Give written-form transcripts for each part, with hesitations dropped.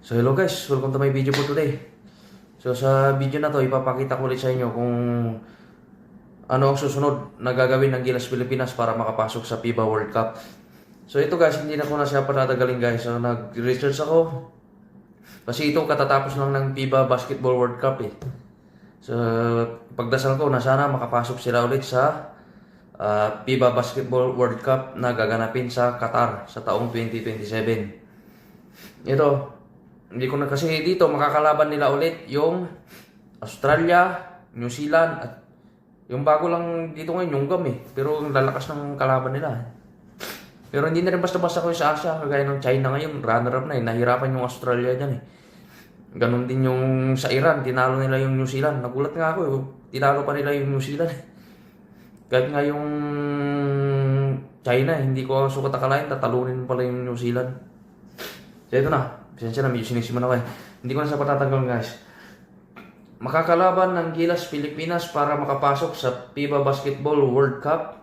So hello guys, welcome to my video for today. So sa video na to, ipapakita ko ulit sa inyo kung ano ang susunod na gagawin ng Gilas Pilipinas para makapasok sa FIBA World Cup. So ito guys, hindi na ko na siya patatagalin guys. So nag-research ako. Kasi ito katatapos lang ng FIBA Basketball World Cup eh. So pagdasal ko na sana makapasok sila ulit sa FIBA Basketball World Cup na gaganapin sa Qatar sa taong 2027. Ito, hindi ko na kasi dito makakalaban nila ulit yung Australia, New Zealand at yung bago lang dito ngayon yung GAM eh. Pero ang lalakas ng kalaban nila. Pero hindi na rin basta-basta ko sa Asia kagaya ng China ngayon, runner-up na eh. Nahirapan yung Australia dyan eh. Ganon din yung sa Iran, tinalo nila yung New Zealand. Nagulat nga ako eh, tinalo pa nila yung New Zealand eh. Kahit nga yung China, hindi ko sukat akalain, tatalunin pala yung New Zealand. So ito na. Pasensya na, medyo sinisiman ako eh. Hindi ko na sa patatanggal guys. Makakalaban ng Gilas Pilipinas para makapasok sa FIBA Basketball World Cup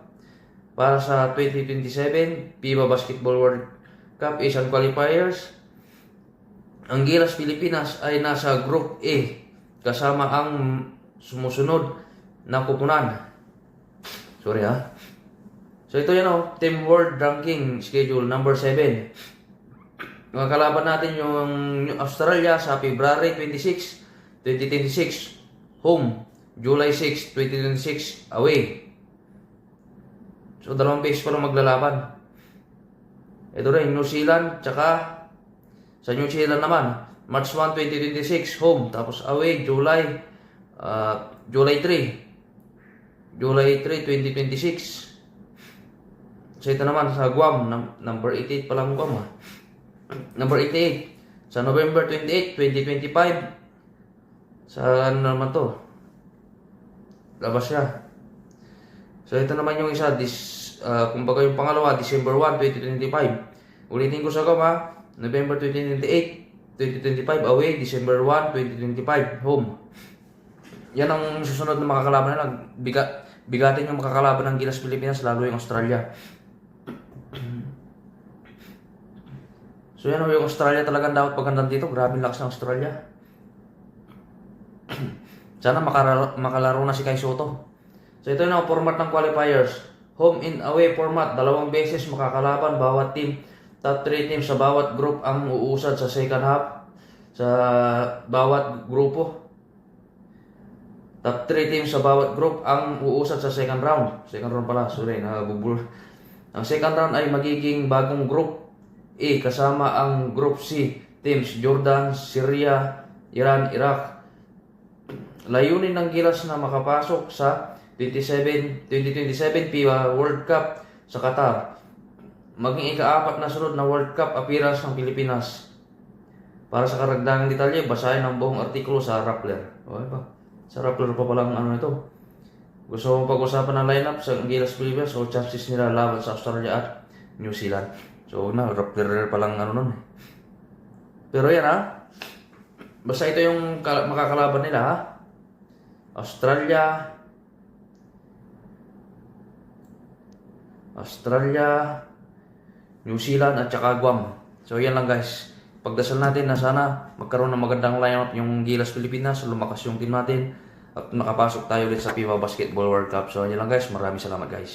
para sa 2027 FIBA Basketball World Cup Asian Qualifiers. Ang Gilas Pilipinas ay nasa Group A kasama ang sumusunod na kupunan. Sorry ha. So ito yan o, Team World Ranking Schedule number 7. Makakalaban natin yung Australia sa February 26, 2026 home, July 6, 2026 away. So dalawang beses pa lang maglalaban. Ito rin New Zealand, tsaka sa New Zealand naman March 1, 2026 home, tapos away July 3, July 3, 2026. So ito naman sa Guam, number 88 pa lang Guam ha. Number 88 sa November 28, 2025. Sa ano naman to? Labas siya. So ito naman yung isa, kumbaga yung pangalawa, December 1, 2025. Ulitin ko sa Gama, November 28, 2025 away, December 1, 2025 home. Yan ang susunod na makakalaban nila. Bigatin yung makakalaban ng Gilas Pilipinas, lalo yung Australia. So yan yung Australia talagang dapat pagandang dito. Grabe lakas ng Australia. Sana makalaro na si Kai Soto. So ito yung format ng qualifiers. Home and away format. Dalawang beses makakalaban bawat team. Top 3 teams sa bawat group ang uusad sa second half. Sa bawat grupo. Top 3 teams sa bawat group ang uusad sa second round. Second round pala. Sorry, nabubul. Ang second round ay magiging bagong group A kasama ang Group C teams Jordan, Syria, Iran, Iraq. Layunin ng Gilas na makapasok sa 2027 FIBA World Cup sa Qatar. Maging ika-4 na sunod na World Cup appearance ng Pilipinas. Para sa karagdagang detalye, basahin ang buong artikulo sa Rappler. Okay ba? Sa Rappler pa palang ano ito. Gusto mo pag-usapan ng lineup sa Gilas Pilipinas o chances nila laban sa Australia at New Zealand. So na, Rappler pa lang ano nun. Pero yan ha. Basta ito yung makakalaban nila ha. Australia, New Zealand at saka Guam. So yan lang guys. Pagdasal natin na sana magkaroon ng magandang lineup yung Gilas Pilipinas, lumakas yung team natin at nakapasok tayo ulit sa FIBA Basketball World Cup. So yan lang guys. Maraming salamat guys.